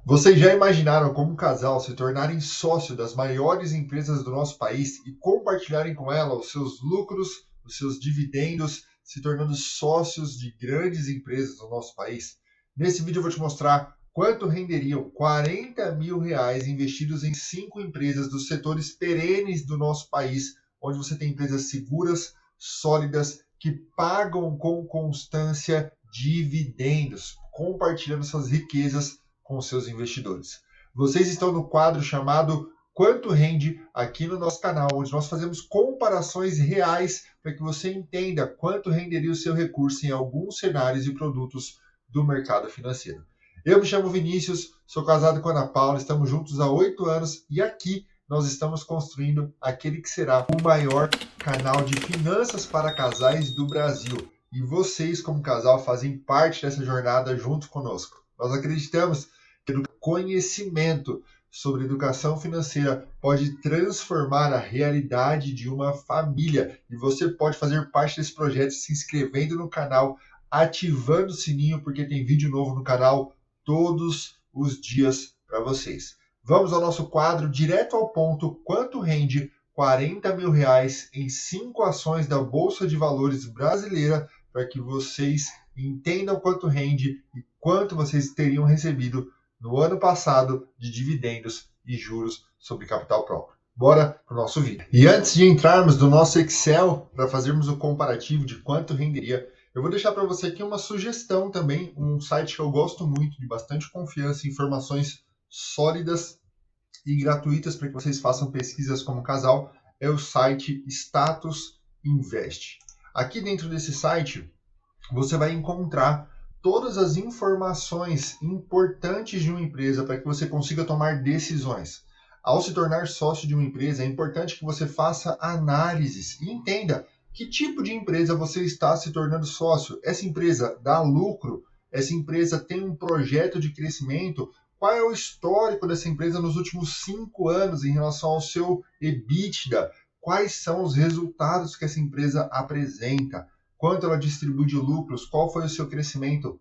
Vocês já imaginaram como um casal se tornarem sócio das maiores empresas do nosso país e compartilharem com ela os seus lucros, os seus dividendos, se tornando sócios de grandes empresas do nosso país? Nesse vídeo eu vou te mostrar quanto renderiam 40 mil reais investidos em 5 empresas dos setores perenes do nosso país, onde você tem empresas seguras, sólidas, que pagam com constância dividendos, compartilhando suas riquezas com seus investidores. Vocês estão no quadro chamado Quanto Rende aqui no nosso canal, onde nós fazemos comparações reais para que você entenda quanto renderia o seu recurso em alguns cenários e produtos do mercado financeiro. Eu me chamo Vinícius, sou casado com a Ana Paula, estamos juntos há 8 anos e aqui nós estamos construindo aquele que será o maior canal de finanças para casais do Brasil. E vocês, como casal, fazem parte dessa jornada junto conosco. Nós acreditamos que o conhecimento sobre educação financeira pode transformar a realidade de uma família. E você pode fazer parte desse projeto se inscrevendo no canal, ativando o sininho, porque tem vídeo novo no canal todos os dias para vocês. Vamos ao nosso quadro direto ao ponto. Quanto rende 40 mil reais em 5 ações da Bolsa de Valores brasileira, para que vocês entendam quanto rende e quanto vocês teriam recebido no ano passado de dividendos e juros sobre capital próprio. Bora para o nosso vídeo. E antes de entrarmos no nosso Excel para fazermos o comparativo de quanto renderia, eu vou deixar para você aqui uma sugestão também, um site que eu gosto muito, de bastante confiança, informações sólidas e gratuitas para que vocês façam pesquisas como casal, é o site Status Invest. Aqui dentro desse site, você vai encontrar todas as informações importantes de uma empresa para que você consiga tomar decisões. Ao se tornar sócio de uma empresa, é importante que você faça análises e entenda que tipo de empresa você está se tornando sócio. Essa empresa dá lucro? Essa empresa tem um projeto de crescimento? Qual é o histórico dessa empresa nos últimos 5 anos em relação ao seu EBITDA? Quais são os resultados que essa empresa apresenta? Quanto ela distribui de lucros? Qual foi o seu crescimento?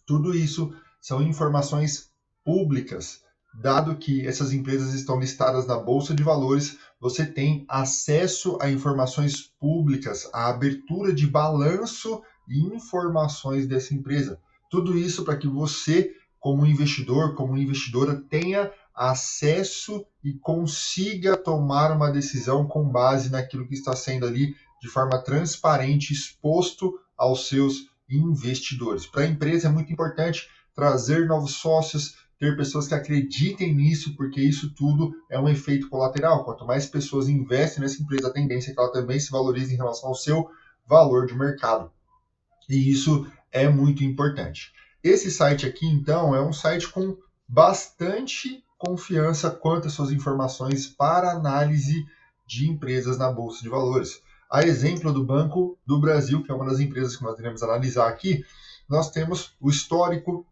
Tudo isso são informações públicas. Dado que essas empresas estão listadas na Bolsa de Valores, você tem acesso a informações públicas, a abertura de balanço e informações dessa empresa. Tudo isso para que você, como investidor, como investidora, tenha acesso e consiga tomar uma decisão com base naquilo que está sendo ali de forma transparente, exposto aos seus investidores. Para a empresa é muito importante trazer novos sócios, ter pessoas que acreditem nisso, porque isso tudo é um efeito colateral. Quanto mais pessoas investem nessa empresa, a tendência é que ela também se valorize em relação ao seu valor de mercado. E isso é muito importante. Esse site aqui, então, é um site com bastante confiança quanto às suas informações para análise de empresas na Bolsa de Valores. A exemplo do Banco do Brasil, que é uma das empresas que nós iremos analisar aqui, nós temos o histórico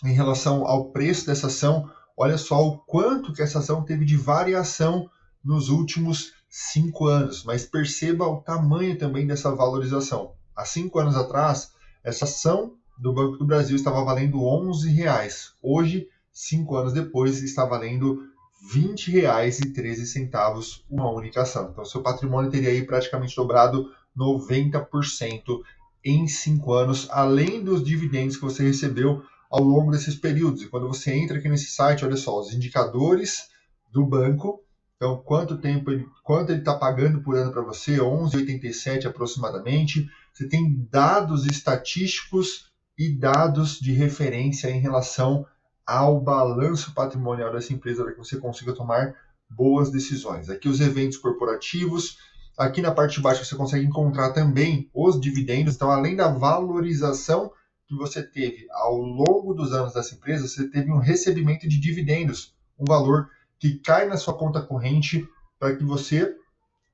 em relação ao preço dessa ação. Olha só o quanto que essa ação teve de variação nos últimos 5 anos, mas perceba o tamanho também dessa valorização. Há 5 anos atrás, essa ação do Banco do Brasil estava valendo R$11. Hoje, 5 anos depois, está valendo R$20,13 uma única ação. Então, seu patrimônio teria aí praticamente dobrado 90% em 5 anos, além dos dividendos que você recebeu ao longo desses períodos. E quando você entra aqui nesse site, olha só, os indicadores do banco. Então, quanto ele está pagando por ano para você? 11,87 aproximadamente. Você tem dados estatísticos e dados de referência em relação ao balanço patrimonial dessa empresa para que você consiga tomar boas decisões. Aqui os eventos corporativos. Aqui na parte de baixo você consegue encontrar também os dividendos. Então, além da valorização que você teve ao longo dos anos dessa empresa, você teve um recebimento de dividendos, um valor que cai na sua conta corrente para que você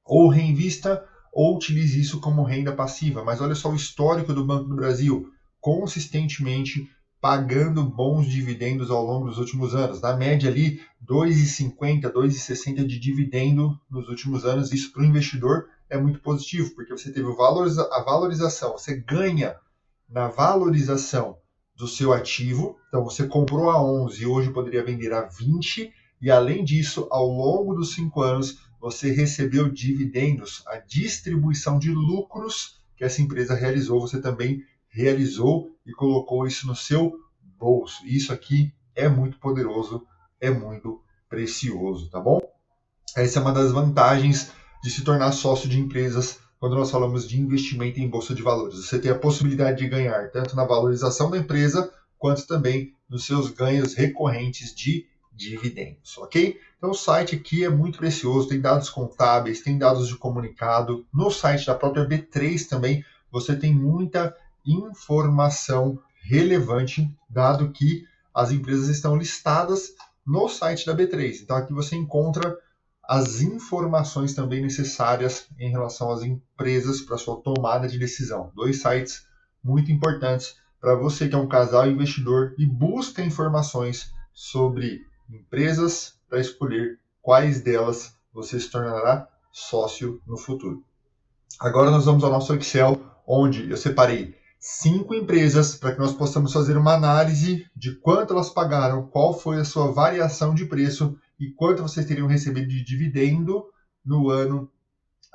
ou reinvista ou utilize isso como renda passiva. Mas olha só o histórico do Banco do Brasil, consistentemente pagando bons dividendos ao longo dos últimos anos. Na média ali, 2,50, 2,60 de dividendo nos últimos anos. Isso para o investidor é muito positivo, porque você teve a valorização, você ganha na valorização do seu ativo. Então, você comprou a 11 e hoje poderia vender a 20. E, além disso, ao longo dos 5 anos, você recebeu dividendos, a distribuição de lucros que essa empresa realizou, você também realizou e colocou isso no seu bolso. Isso aqui é muito poderoso, é muito precioso, tá bom? Essa é uma das vantagens de se tornar sócio de empresas quando nós falamos de investimento em bolsa de valores. Você tem a possibilidade de ganhar tanto na valorização da empresa, quanto também nos seus ganhos recorrentes de dividendos, ok? Então o site aqui é muito precioso, tem dados contábeis, tem dados de comunicado. No site da própria B3 também você tem muita informação relevante, dado que as empresas estão listadas no site da B3. Então aqui você encontra as informações também necessárias em relação às empresas para sua tomada de decisão. 2 sites muito importantes para você que é um casal investidor e busca informações sobre empresas para escolher quais delas você se tornará sócio no futuro. Agora nós vamos ao nosso Excel, onde eu separei 5 empresas para que nós possamos fazer uma análise de quanto elas pagaram, qual foi a sua variação de preço e quanto vocês teriam recebido de dividendo no ano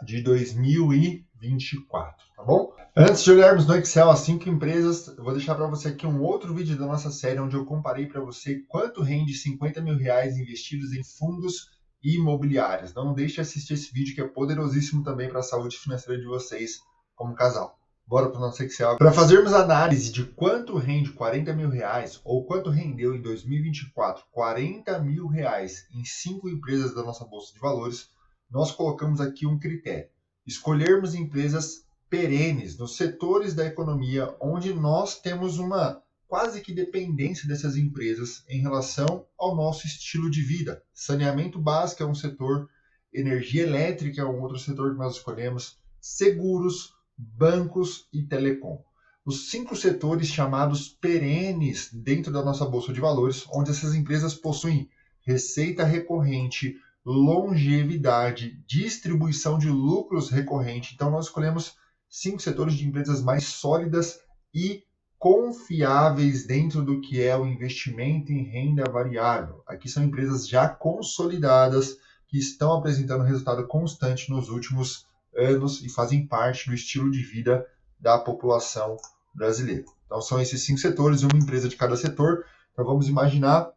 de 2024, tá bom? Antes de olharmos no Excel as 5 empresas, eu vou deixar para você aqui um outro vídeo da nossa série onde eu comparei para você quanto rende 50 mil reais investidos em fundos imobiliários. Não deixe de assistir esse vídeo que é poderosíssimo também para a saúde financeira de vocês como casal. Bora para o nosso Excel. Para fazermos a análise de quanto rende 40 mil reais ou quanto rendeu em 2024 40 mil reais em 5 empresas da nossa Bolsa de Valores, nós colocamos aqui um critério. Escolhermos empresas perenes nos setores da economia onde nós temos uma quase que dependência dessas empresas em relação ao nosso estilo de vida. Saneamento básico é um setor, energia elétrica é um outro setor que nós escolhemos, seguros, bancos e telecom. Os 5 setores chamados perenes dentro da nossa Bolsa de Valores, onde essas empresas possuem receita recorrente, longevidade, distribuição de lucros recorrente. Então, nós escolhemos 5 setores de empresas mais sólidas e confiáveis dentro do que é o investimento em renda variável. Aqui são empresas já consolidadas que estão apresentando resultado constante nos últimos anos e fazem parte do estilo de vida da população brasileira. Então são esses 5 setores, uma empresa de cada setor. Então vamos imaginar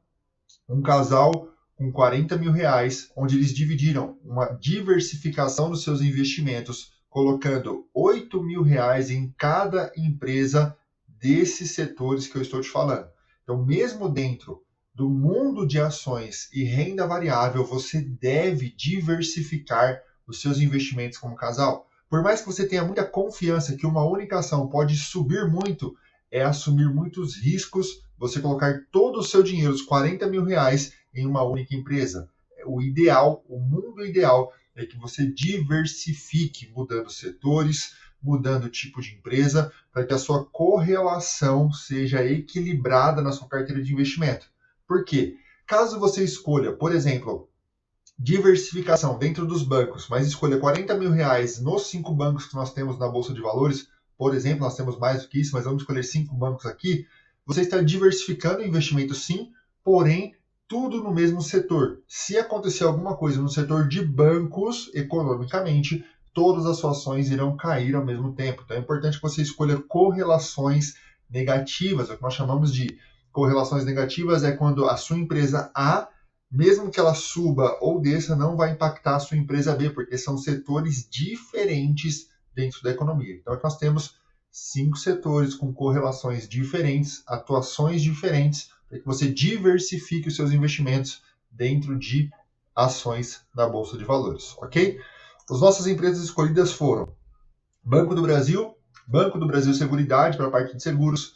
um casal com 40 mil reais, onde eles dividiram uma diversificação dos seus investimentos, colocando 8 mil reais em cada empresa desses setores que eu estou te falando. Então, mesmo dentro do mundo de ações e renda variável, você deve diversificar os seus investimentos como casal. Por mais que você tenha muita confiança que uma única ação pode subir muito, é assumir muitos riscos você colocar todo o seu dinheiro, os 40 mil reais, em uma única empresa. O ideal, o mundo ideal, é que você diversifique, mudando setores, mudando o tipo de empresa, para que a sua correlação seja equilibrada na sua carteira de investimento. Por quê? Caso você escolha, por exemplo, diversificação dentro dos bancos, mas escolha 40 mil reais nos 5 bancos que nós temos na Bolsa de Valores, por exemplo, nós temos mais do que isso, mas vamos escolher 5 bancos aqui, você está diversificando o investimento sim, porém, tudo no mesmo setor. Se acontecer alguma coisa no setor de bancos, economicamente, todas as suas ações irão cair ao mesmo tempo. Então é importante que você escolha correlações negativas. O que nós chamamos de correlações negativas é quando a sua empresa A, mesmo que ela suba ou desça, não vai impactar a sua empresa B, porque são setores diferentes dentro da economia. Então nós temos 5 setores com correlações diferentes, atuações diferentes, para que você diversifique os seus investimentos dentro de ações da Bolsa de Valores, ok? As nossas empresas escolhidas foram Banco do Brasil Seguridade para a parte de seguros,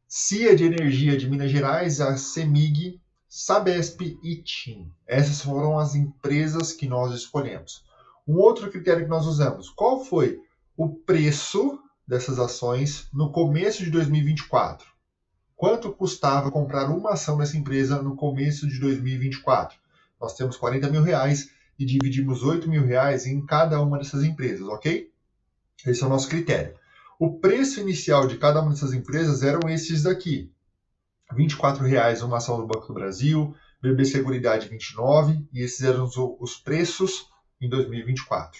CIA de Energia de Minas Gerais, a CEMIG, Sabesp e TIM. Essas foram as empresas que nós escolhemos. Um outro critério que nós usamos, qual foi o preço dessas ações no começo de 2024? Quanto custava comprar uma ação dessa empresa no começo de 2024? Nós temos 40 mil reais e dividimos 8 mil reais em cada uma dessas empresas, ok? Esse é o nosso critério. O preço inicial de cada uma dessas empresas eram esses daqui. R$ 24,00 uma ação do Banco do Brasil, BB Seguridade 29, e esses eram os preços em 2024.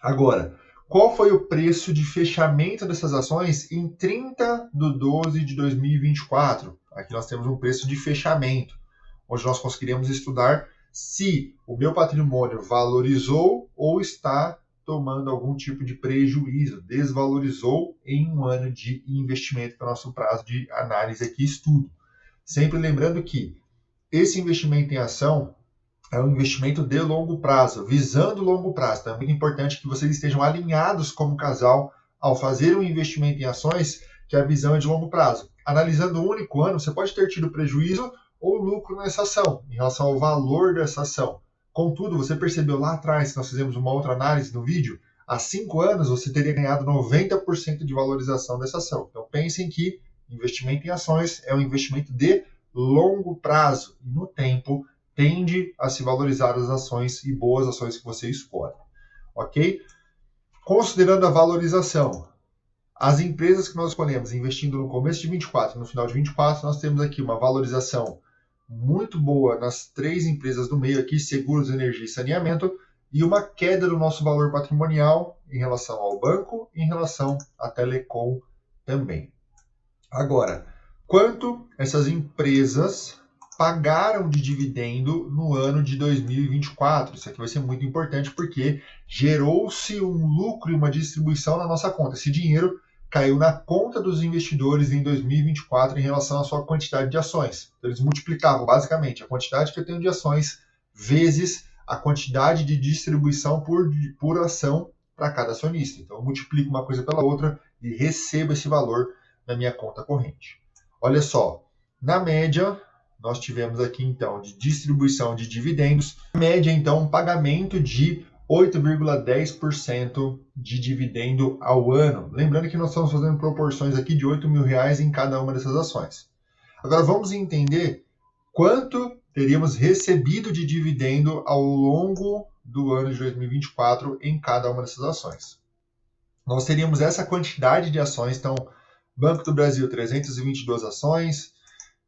Agora, qual foi o preço de fechamento dessas ações em 30/12 de 2024? Aqui nós temos um preço de fechamento, onde nós conseguiremos estudar se o meu patrimônio valorizou ou está tomando algum tipo de prejuízo, desvalorizou em um ano de investimento, que é o nosso prazo de análise aqui e estudo. Sempre lembrando que esse investimento em ação é um investimento de longo prazo, visando longo prazo. Então é muito importante que vocês estejam alinhados como casal ao fazer um investimento em ações, que a visão é de longo prazo. Analisando um único ano, você pode ter tido prejuízo ou lucro nessa ação, em relação ao valor dessa ação. Contudo, você percebeu lá atrás, que nós fizemos uma outra análise no vídeo, há 5 anos você teria ganhado 90% de valorização dessa ação. Então pensem que investimento em ações é um investimento de longo prazo, e no tempo tende a se valorizar as ações e boas ações que você escolhe, ok? Considerando a valorização, as empresas que nós escolhemos investindo no começo de 24 e no final de 24, nós temos aqui uma valorização muito boa nas 3 empresas do meio aqui, seguros, energia e saneamento, e uma queda no nosso valor patrimonial em relação ao banco e em relação à telecom também. Agora, quanto essas empresas pagaram de dividendo no ano de 2024? Isso aqui vai ser muito importante porque gerou-se um lucro e uma distribuição na nossa conta. Esse dinheiro caiu na conta dos investidores em 2024 em relação à sua quantidade de ações. Então, eles multiplicavam basicamente a quantidade que eu tenho de ações vezes a quantidade de distribuição por ação para cada acionista. Então, eu multiplico uma coisa pela outra e recebo esse valor na minha conta corrente. Olha só, na média, nós tivemos aqui então de distribuição de dividendos, média então um pagamento de 8,10% de dividendo ao ano. Lembrando que nós estamos fazendo proporções aqui de R$ 8.000 em cada uma dessas ações. Agora vamos entender quanto teríamos recebido de dividendo ao longo do ano de 2024 em cada uma dessas ações. Nós teríamos essa quantidade de ações, então Banco do Brasil 322 ações,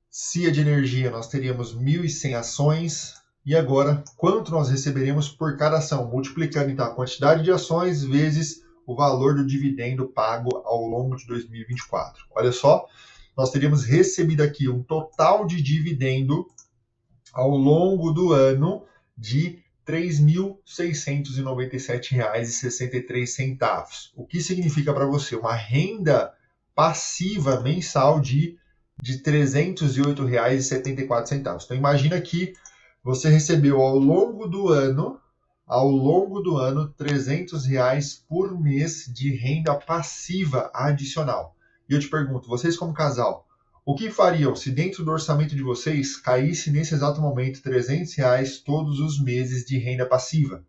CIA de Energia nós teríamos 1.100 ações, e agora quanto nós receberíamos por cada ação, multiplicando então a quantidade de ações vezes o valor do dividendo pago ao longo de 2024. Olha só, nós teríamos recebido aqui um total de dividendo ao longo do ano de R$ 3.697,63. O que significa para você uma renda passiva mensal de R$ 308,74. Então imagina que você recebeu ao longo do ano R$ 300 por mês de renda passiva adicional. E eu te pergunto, vocês como casal, o que fariam se dentro do orçamento de vocês caísse nesse exato momento R$ 300 todos os meses de renda passiva?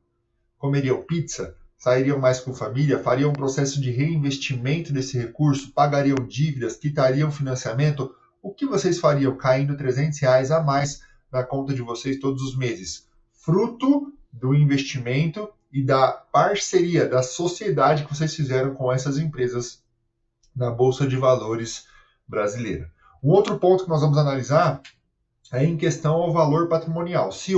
Comeriam pizza? Sairiam mais com família? Fariam um processo de reinvestimento desse recurso? Pagariam dívidas? Quitariam financiamento? O que vocês fariam caindo R$ 300 a mais na conta de vocês todos os meses? Fruto do investimento e da parceria, da sociedade que vocês fizeram com essas empresas na Bolsa de Valores brasileira. Um outro ponto que nós vamos analisar é em questão ao valor patrimonial. Se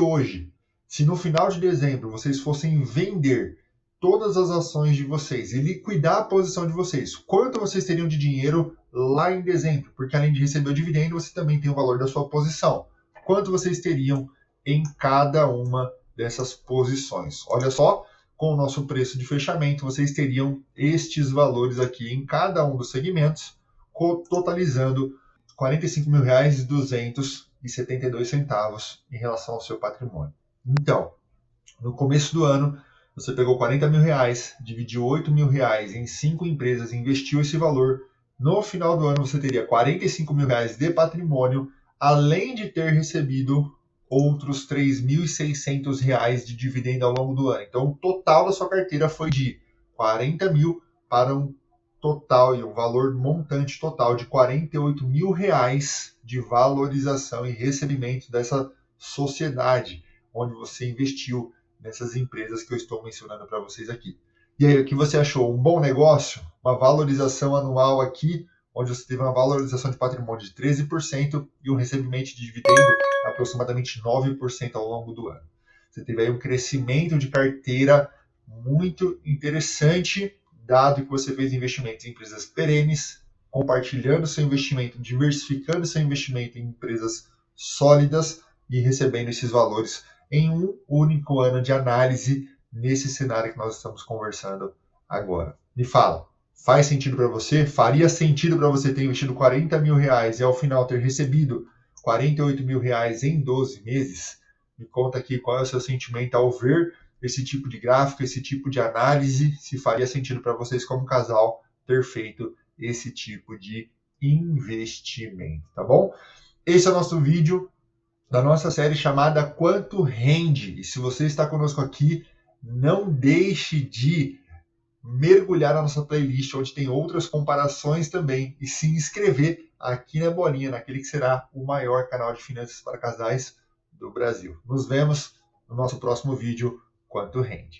no final de dezembro, vocês fossem vender todas as ações de vocês e liquidar a posição de vocês, quanto vocês teriam de dinheiro lá em dezembro? Porque além de receber o dividendo, você também tem o valor da sua posição. Quanto vocês teriam em cada uma dessas posições? Olha só, com o nosso preço de fechamento, vocês teriam estes valores aqui em cada um dos segmentos, totalizando R$ 45.272 em relação ao seu patrimônio. Então, no começo do ano, você pegou R$ 40.000, dividiu R$ 8.000 em 5 empresas e investiu esse valor. No final do ano, você teria R$ 45.000 de patrimônio, além de ter recebido outros R$ 3.600 de dividendo ao longo do ano. Então, o total da sua carteira foi de 40 mil para um total e um valor montante total de R$ 48.000 de valorização e recebimento dessa sociedade onde você investiu nessas empresas que eu estou mencionando para vocês aqui. E aí, o que você achou? Um bom negócio? Uma valorização anual aqui onde você teve uma valorização de patrimônio de 13% e um recebimento de dividendo aproximadamente 9% ao longo do ano. Você teve aí um crescimento de carteira muito interessante, dado que você fez investimentos em empresas perenes, compartilhando seu investimento, diversificando seu investimento em empresas sólidas e recebendo esses valores em um único ano de análise nesse cenário que nós estamos conversando agora. Me fala, faz sentido para você? Faria sentido para você ter investido 40 mil reais e ao final ter recebido 48 mil reais em 12 meses? Me conta aqui qual é o seu sentimento ao ver esse tipo de gráfico, esse tipo de análise, se faria sentido para vocês como casal ter feito esse tipo de investimento, tá bom? Esse é o nosso vídeo da nossa série chamada Quanto Rende. E se você está conosco aqui, não deixe de mergulhar na nossa playlist, onde tem outras comparações também, e se inscrever aqui na bolinha, naquele que será o maior canal de finanças para casais do Brasil. Nos vemos no nosso próximo vídeo, Quanto Rende.